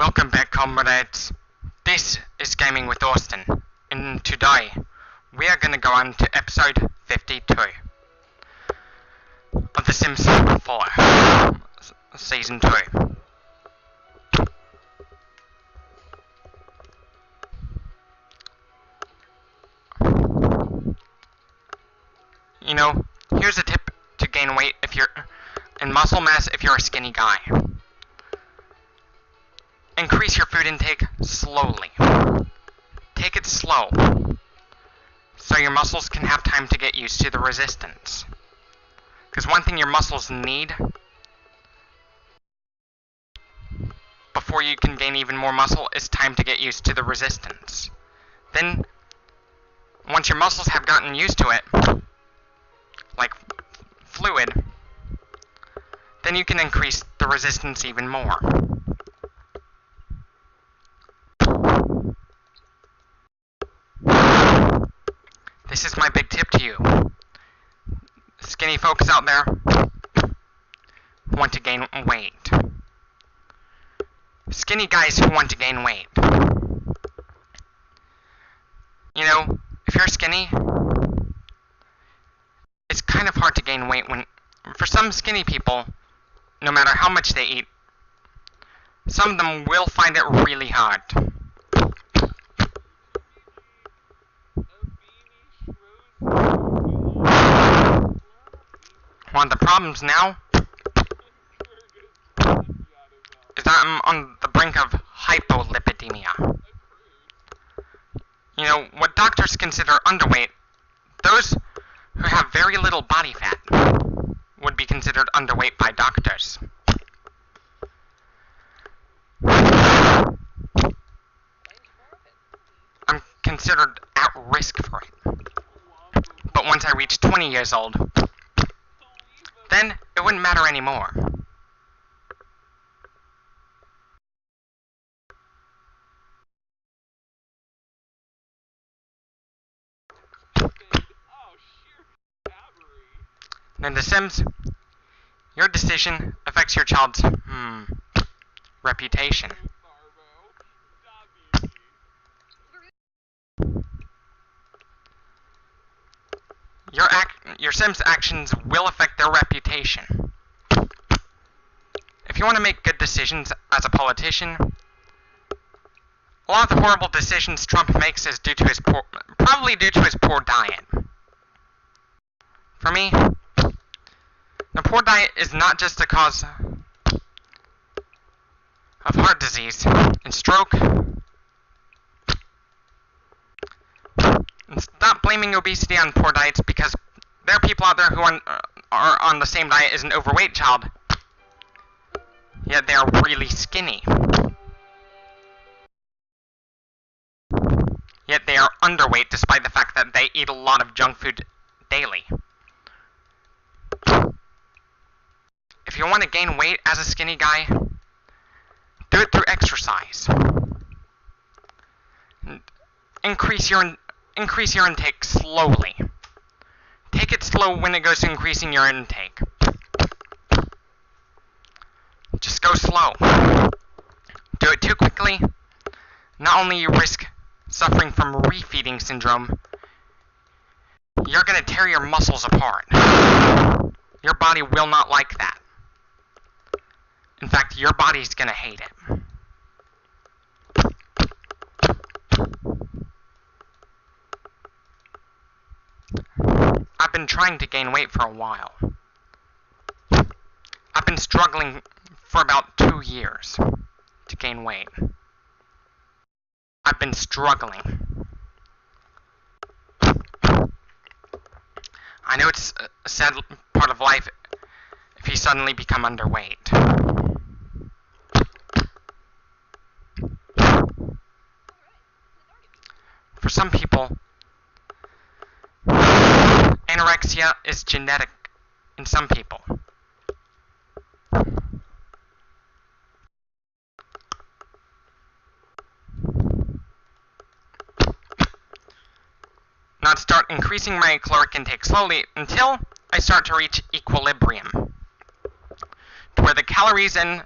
Welcome back, comrades. This is Gaming with Austin, and today we are going to go on to episode 52 of The Sims 4 Season 2. You know, here's a tip to gain weight if you're and muscle mass if you're a skinny guy. Increase your food intake slowly. Take it slow, so your muscles can have time to get used to the resistance. Because one thing your muscles need, before you can gain even more muscle, is time to get used to the resistance. Then, once your muscles have gotten used to it, like fluid, then you can increase the resistance even more. This is my big tip to you. Skinny folks out there who want to gain weight. Skinny guys who want to gain weight. You know, if you're skinny, it's kind of hard to gain weight when, for some skinny people, no matter how much they eat, some of them will find it really hard. One of the problems now is that I'm on the brink of hypolipidemia. You know, what doctors consider underweight, those who have very little body fat would be considered underweight by doctors. I'm considered at risk for it. But once I reach 20 years old, then it wouldn't matter anymore. In The Sims, your decision affects your child's reputation. Your Sims' actions will affect their reputation. If you want to make good decisions as a politician, a lot of the horrible decisions Trump makes is probably due to his poor diet. For me, the poor diet is not just a cause of heart disease and stroke. And stop blaming obesity on poor diets, because there are people out there who are on the same diet as an overweight child, yet they are really skinny. Yet they are underweight despite the fact that they eat a lot of junk food daily. If you want to gain weight as a skinny guy, do it through exercise. Increase your intake slowly. Take it slow when it goes to increasing your intake. Just go slow. Do it too quickly, not only you risk suffering from refeeding syndrome, you're going to tear your muscles apart. Your body will not like that. In fact, your body's going to hate it. I've been trying to gain weight for a while. I've been struggling for about 2 years to gain weight. I've been struggling. I know it's a sad part of life if you suddenly become underweight. For some people, anorexia is genetic in some people. Now I'd start increasing my caloric intake slowly until I start to reach equilibrium, to where the calories in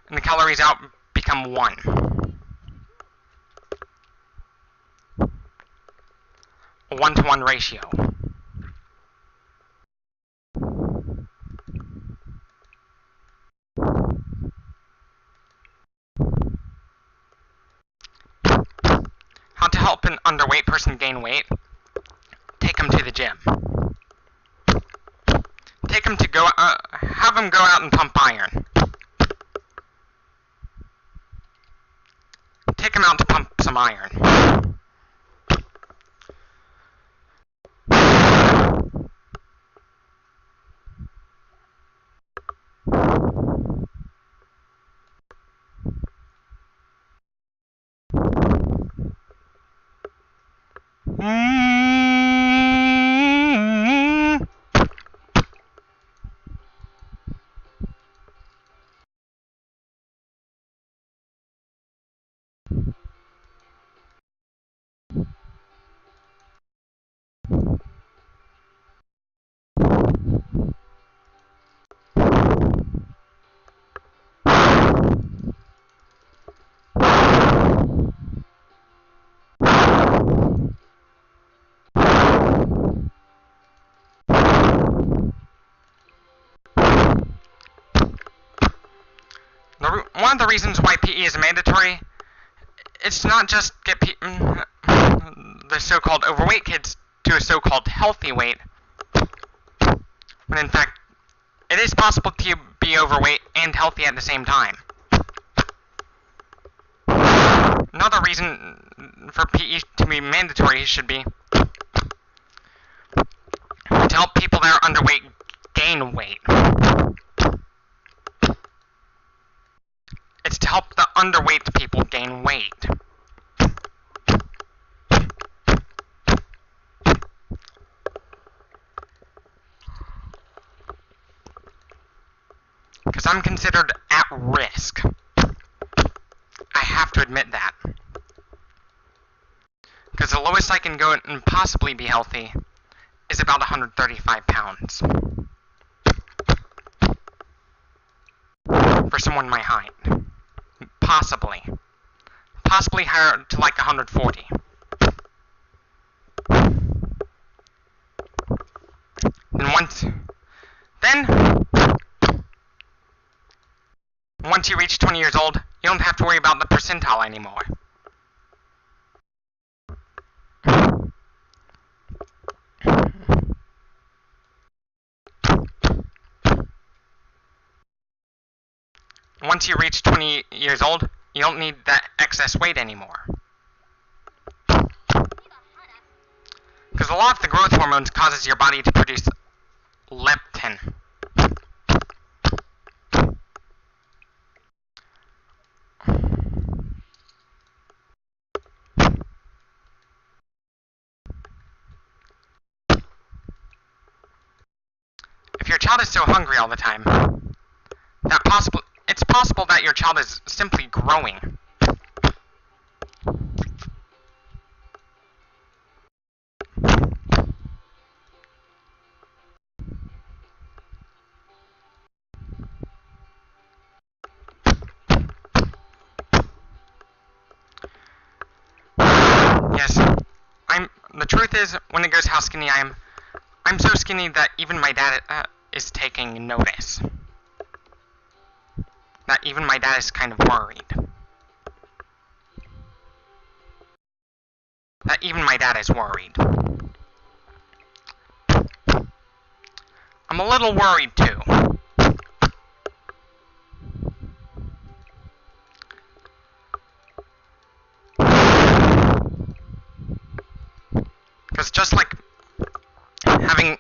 and the calories out become 1. A 1-to-1 ratio. How to help an underweight person gain weight? Take them to the gym. Take them to go, have them go out and pump iron. Take them out to pump some iron. One of the reasons why PE is mandatory, it's not just get the so-called overweight kids to a so-called healthy weight, when in fact, it is possible to be overweight and healthy at the same time. Another reason for PE to be mandatory should be to help people that are underweight gain weight. It's to help the underweight people gain weight. Because I'm considered at risk. I have to admit that. Because the lowest I can go and possibly be healthy is about 135 pounds. For someone my height. Possibly. Possibly higher to like 140. Once you reach 20 years old, you don't have to worry about the percentile anymore. Once you reach 20 years old, you don't need that excess weight anymore. Because a lot of the growth hormones causes your body to produce leptin. If your child is so hungry all the time, it's possible that your child is simply growing. Yes, the truth is, when it goes how skinny I am, I'm so skinny that even my dad is taking notice. That even my dad is kind of worried. That even my dad is worried. I'm a little worried too. Because just like having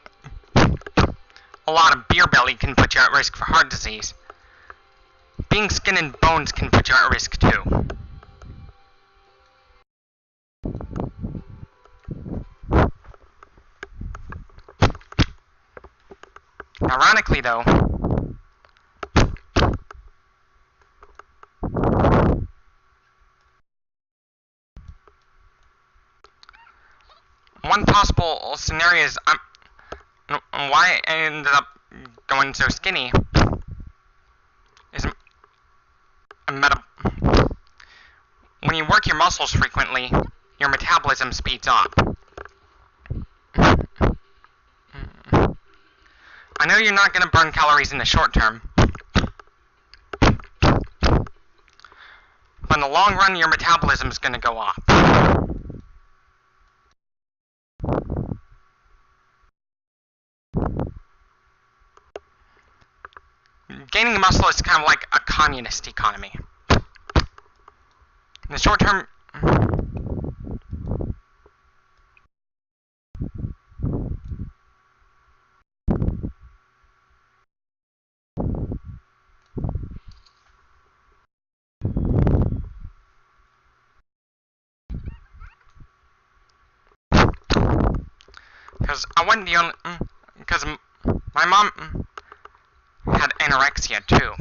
a lot of beer belly can put you at risk for heart disease, being skin and bones can put you at risk too. Ironically though, one possible scenario is why I ended up going so skinny is a you work your muscles frequently, your metabolism speeds up. I know you're not going to burn calories in the short term, but in the long run, your metabolism is going to go up. Gaining muscle is kind of like a communist economy. In the short term, because I wasn't the only, because my mom had anorexia too.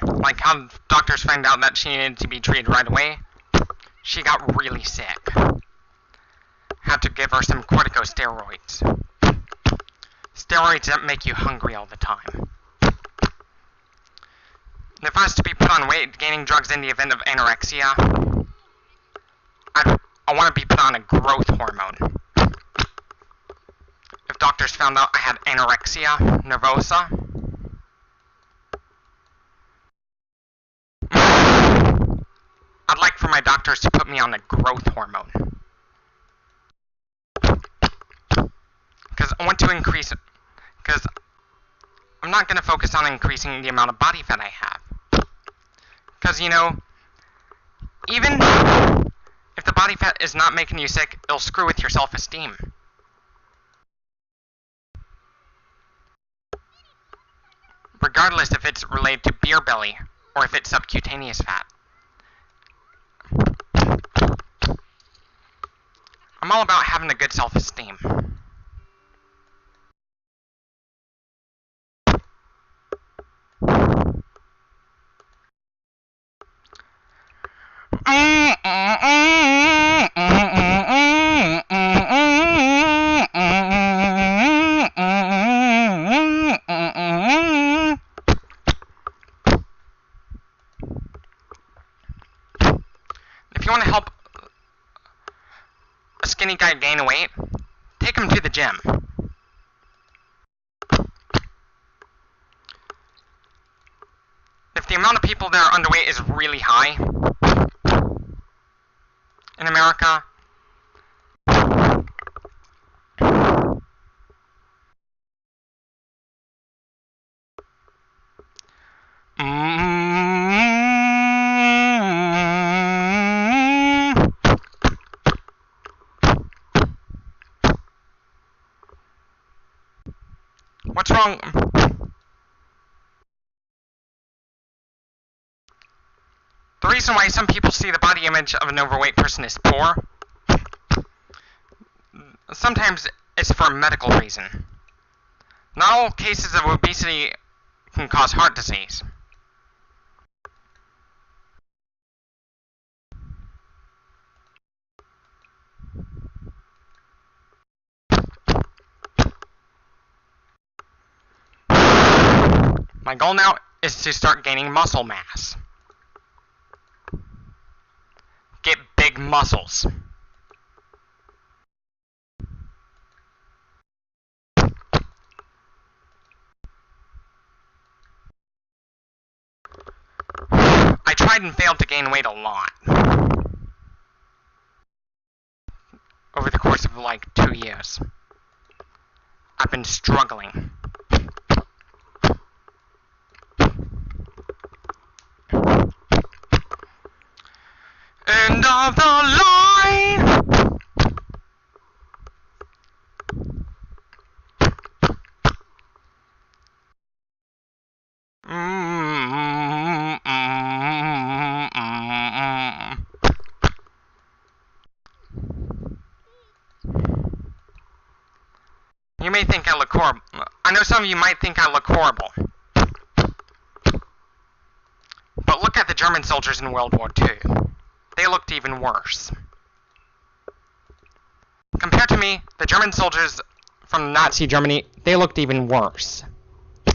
Like how doctors found out that she needed to be treated right away, she got really sick. Had to give her some corticosteroids. Steroids that make you hungry all the time. And if I was to be put on weight gaining drugs in the event of anorexia, I want to be put on a growth hormone. If doctors found out I had anorexia nervosa, I'd like for my doctors to put me on a growth hormone. Because I want to increase, because I'm not going to focus on increasing the amount of body fat I have. Because, you know, even if the body fat is not making you sick, it'll screw with your self-esteem. Regardless if it's related to beer belly or if it's subcutaneous fat. I'm all about having a good self-esteem. If you want to help a skinny guy gain weight, take him to the gym. If the amount of people that are underweight is really high in America, what's wrong? The reason why some people see the body image of an overweight person as poor, sometimes it's for a medical reason. Not all cases of obesity can cause heart disease. My goal now is to start gaining muscle mass. Get big muscles. I tried and failed to gain weight a lot. Over the course of like 2 years. I've been struggling. End of the line! You may think I look horrible. I know some of you might think I look horrible. But look at the German soldiers in World War II. They looked even worse. Compared to me, the German soldiers from Nazi Germany, they looked even worse. A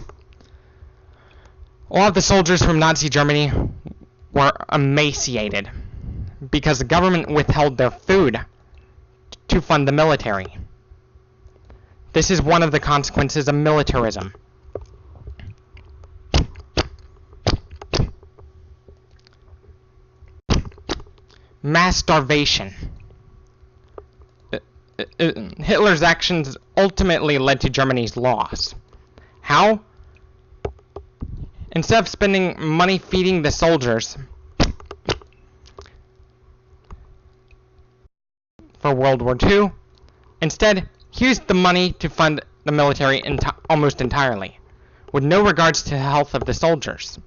lot of the soldiers from Nazi Germany were emaciated because the government withheld their food to fund the military. This is one of the consequences of militarism. Mass starvation. Hitler's actions ultimately led to Germany's loss. How? Instead of spending money feeding the soldiers for World War II, instead, he used the money to fund the military almost entirely, with no regards to the health of the soldiers.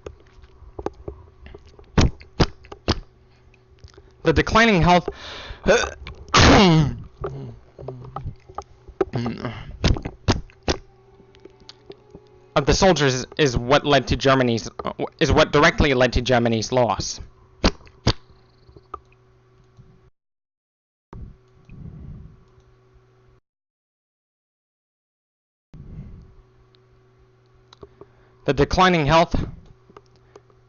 The declining health of the soldiers is what directly led to Germany's loss. The declining health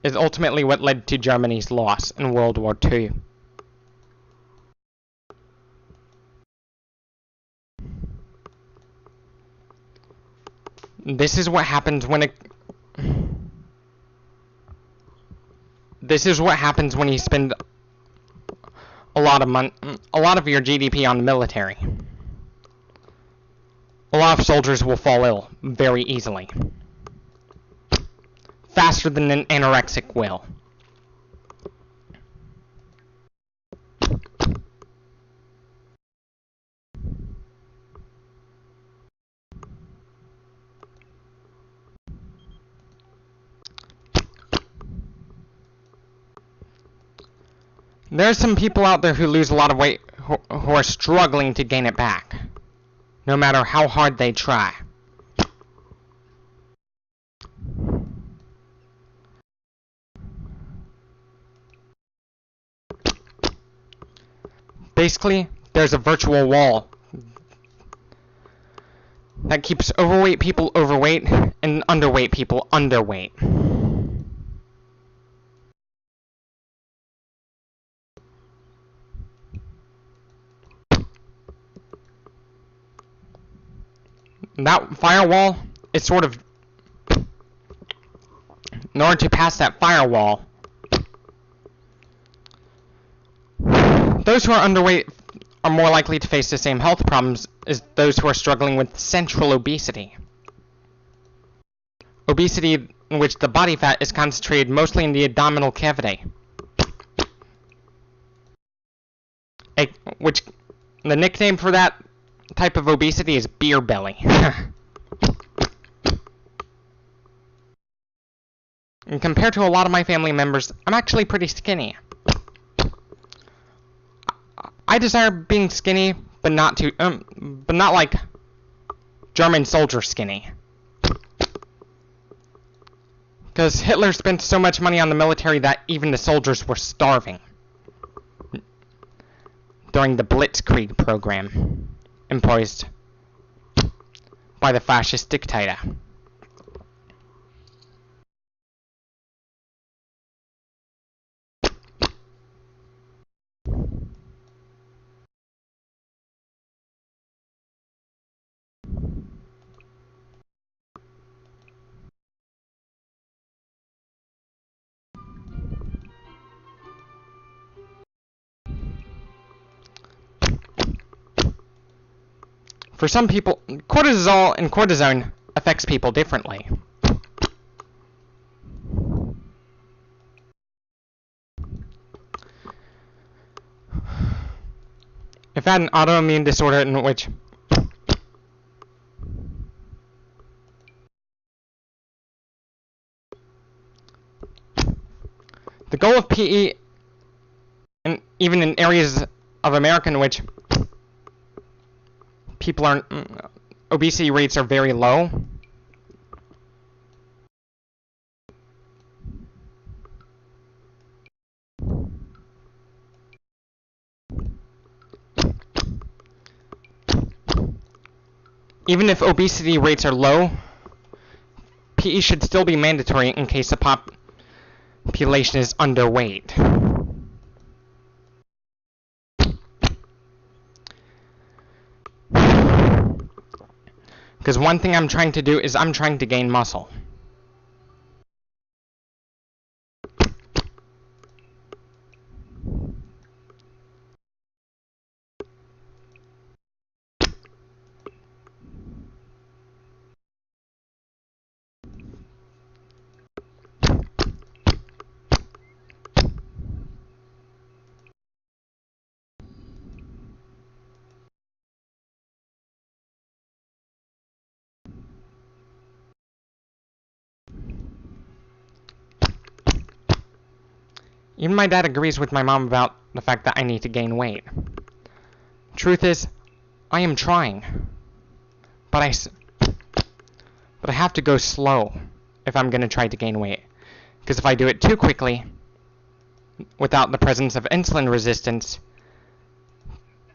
is ultimately what led to Germany's loss in World War II. This is what happens when you spend a lot of your GDP on the military. A lot of soldiers will fall ill very easily. Faster than an anorexic will. There are some people out there who lose a lot of weight who are struggling to gain it back, no matter how hard they try. Basically, there's a virtual wall that keeps overweight people overweight and underweight people underweight. That firewall is sort of... In order to pass that firewall, those who are underweight are more likely to face the same health problems as those who are struggling with central obesity. Obesity in which the body fat is concentrated mostly in the abdominal cavity. Which, the nickname for that type of obesity is beer belly. And compared to a lot of my family members, I'm actually pretty skinny. I desire being skinny, but not like German soldier skinny. Because Hitler spent so much money on the military that even the soldiers were starving during the Blitzkrieg program imposed by the fascist dictator. For some people, cortisol and cortisone affects people differently. If I had an autoimmune disorder in which the goal of PE, and even in areas of America in which people are obesity rates are very low, even if obesity rates are low, PE should still be mandatory in case population is underweight. Because one thing I'm trying to do is I'm trying to gain muscle. Even my dad agrees with my mom about the fact that I need to gain weight. Truth is, I am trying. But I have to go slow if I'm going to try to gain weight. Because if I do it too quickly, without the presence of insulin resistance,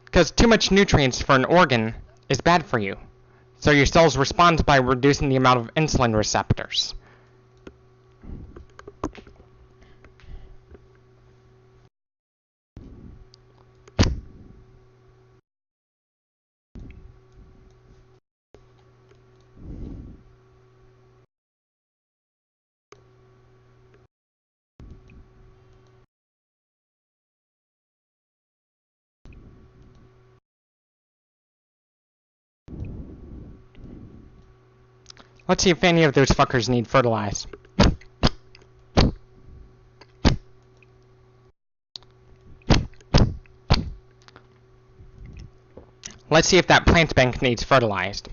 because too much nutrients for an organ is bad for you. So your cells respond by reducing the amount of insulin receptors. Let's see if any of those fuckers need fertilized. Let's see if that plant bank needs fertilized.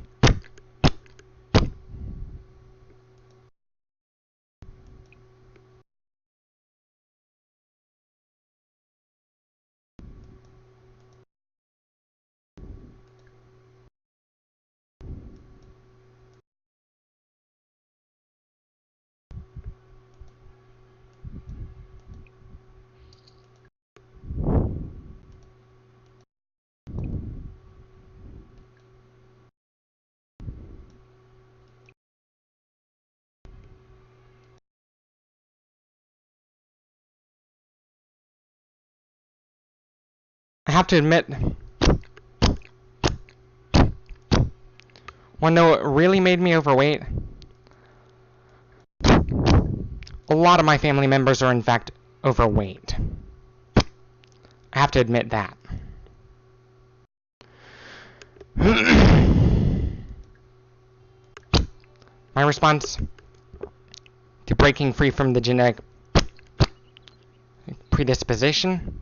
I have to admit, one though it really made me overweight, a lot of my family members are in fact overweight. I have to admit that. My response to breaking free from the genetic predisposition?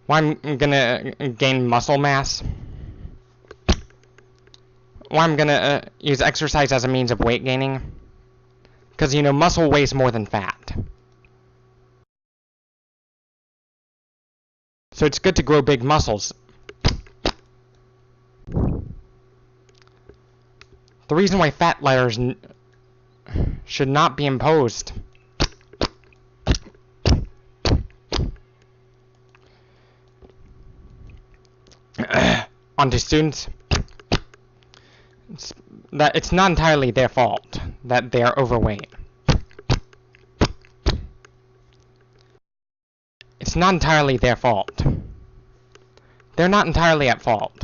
Well, I'm gonna gain muscle mass. Well, I'm gonna use exercise as a means of weight gaining. Because, you know, muscle weighs more than fat. So it's good to grow big muscles. The reason why fat layers should not be imposed onto students, it's not entirely their fault that they are overweight. It's not entirely their fault. They're not entirely at fault.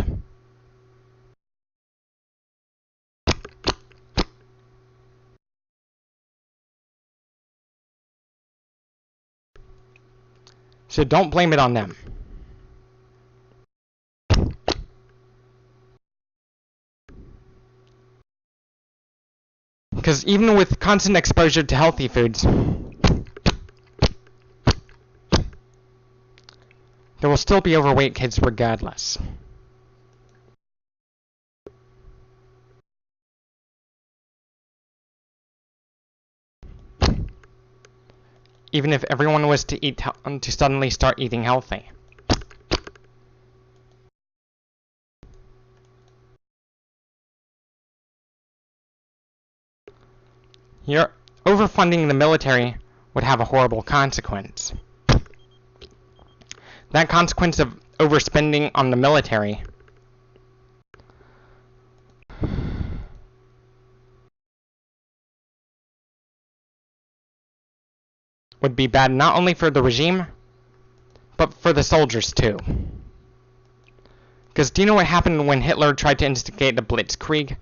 So don't blame it on them. Because even with constant exposure to healthy foods, there will still be overweight kids regardless. Even if everyone was to suddenly start eating healthy. You're overfunding the military would have a horrible consequence. That consequence of overspending on the military would be bad not only for the regime, but for the soldiers too. Because do you know what happened when Hitler tried to instigate the Blitzkrieg?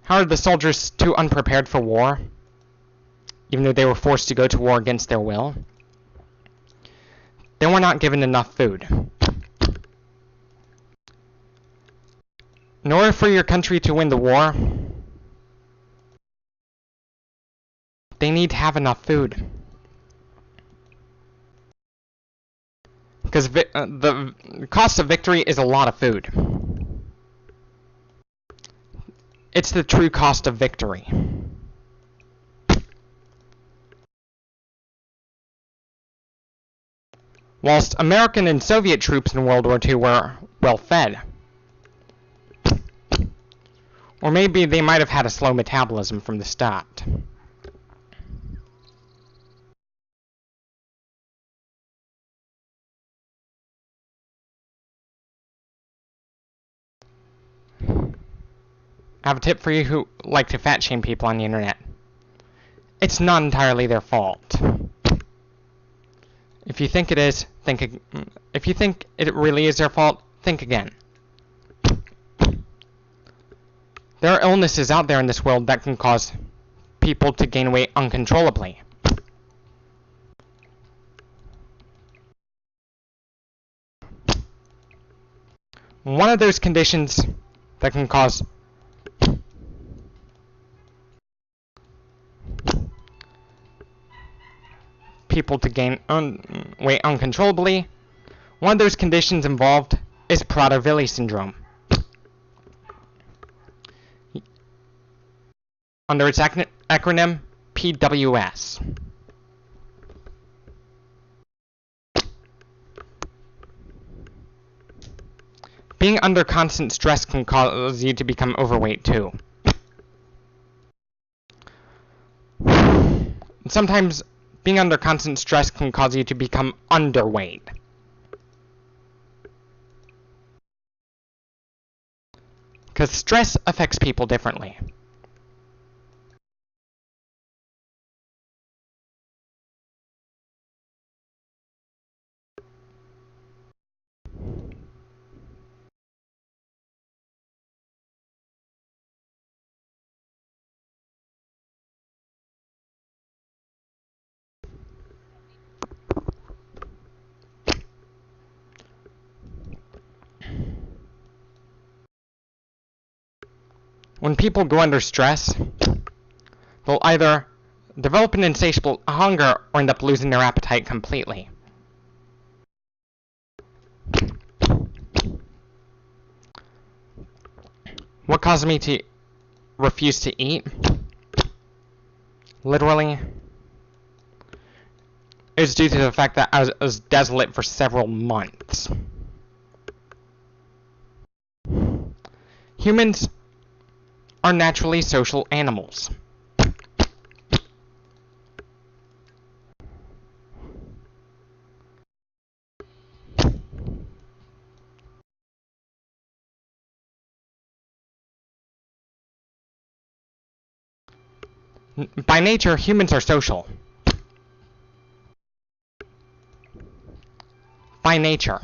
How are the soldiers too unprepared for war, even though they were forced to go to war against their will? They were not given enough food. In order for your country to win the war, they need to have enough food. Because the cost of victory is a lot of food. It's the true cost of victory. Whilst American and Soviet troops in World War II were well fed. Or maybe they might have had a slow metabolism from the start. I have a tip for you who like to fat shame people on the internet. It's not entirely their fault. If you think it is, if you think it really is their fault, think again. There are illnesses out there in this world that can cause people to gain weight uncontrollably. One of those conditions that can cause people to gain weight uncontrollably, one of those conditions involved is Prader-Willi syndrome. Under its acronym, PWS. Being under constant stress can cause you to become overweight too. Sometimes being under constant stress can cause you to become underweight. Because stress affects people differently. When people go under stress, they'll either develop an insatiable hunger or end up losing their appetite completely. What caused me to refuse to eat? Literally, it was due to the fact that I was desolate for several months. Humans are naturally social animals. By nature, humans are social. By nature.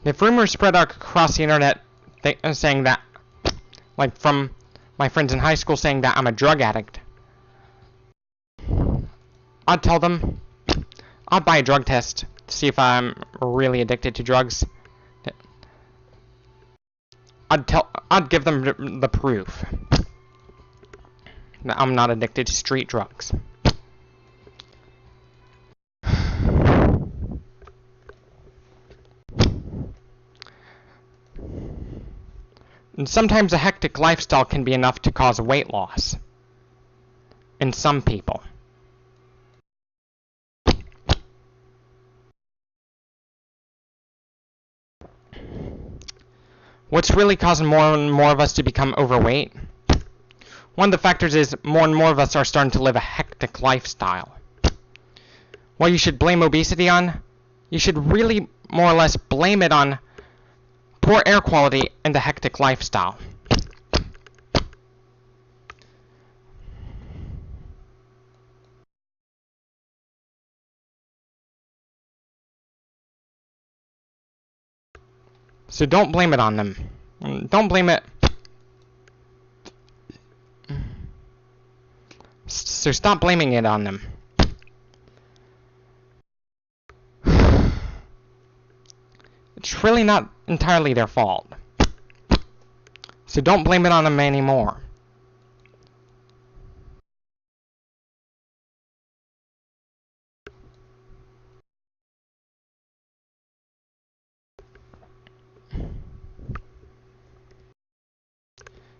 If rumors spread across the internet saying that, like from my friends in high school saying that I'm a drug addict, I'd tell them, I'd buy a drug test to see if I'm really addicted to drugs. I'd give them the proof that I'm not addicted to street drugs. And sometimes a hectic lifestyle can be enough to cause weight loss in some people. What's really causing more and more of us to become overweight? One of the factors is more and more of us are starting to live a hectic lifestyle. What you should blame obesity on? You should really more or less blame it on poor air quality and the hectic lifestyle. So don't blame it on them. Don't blame it. So stop blaming it on them. It's really not entirely their fault. So don't blame it on them anymore.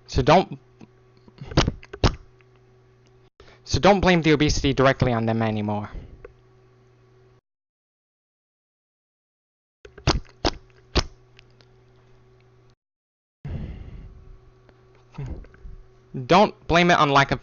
So don't blame the obesity directly on them anymore. Don't blame it on lack of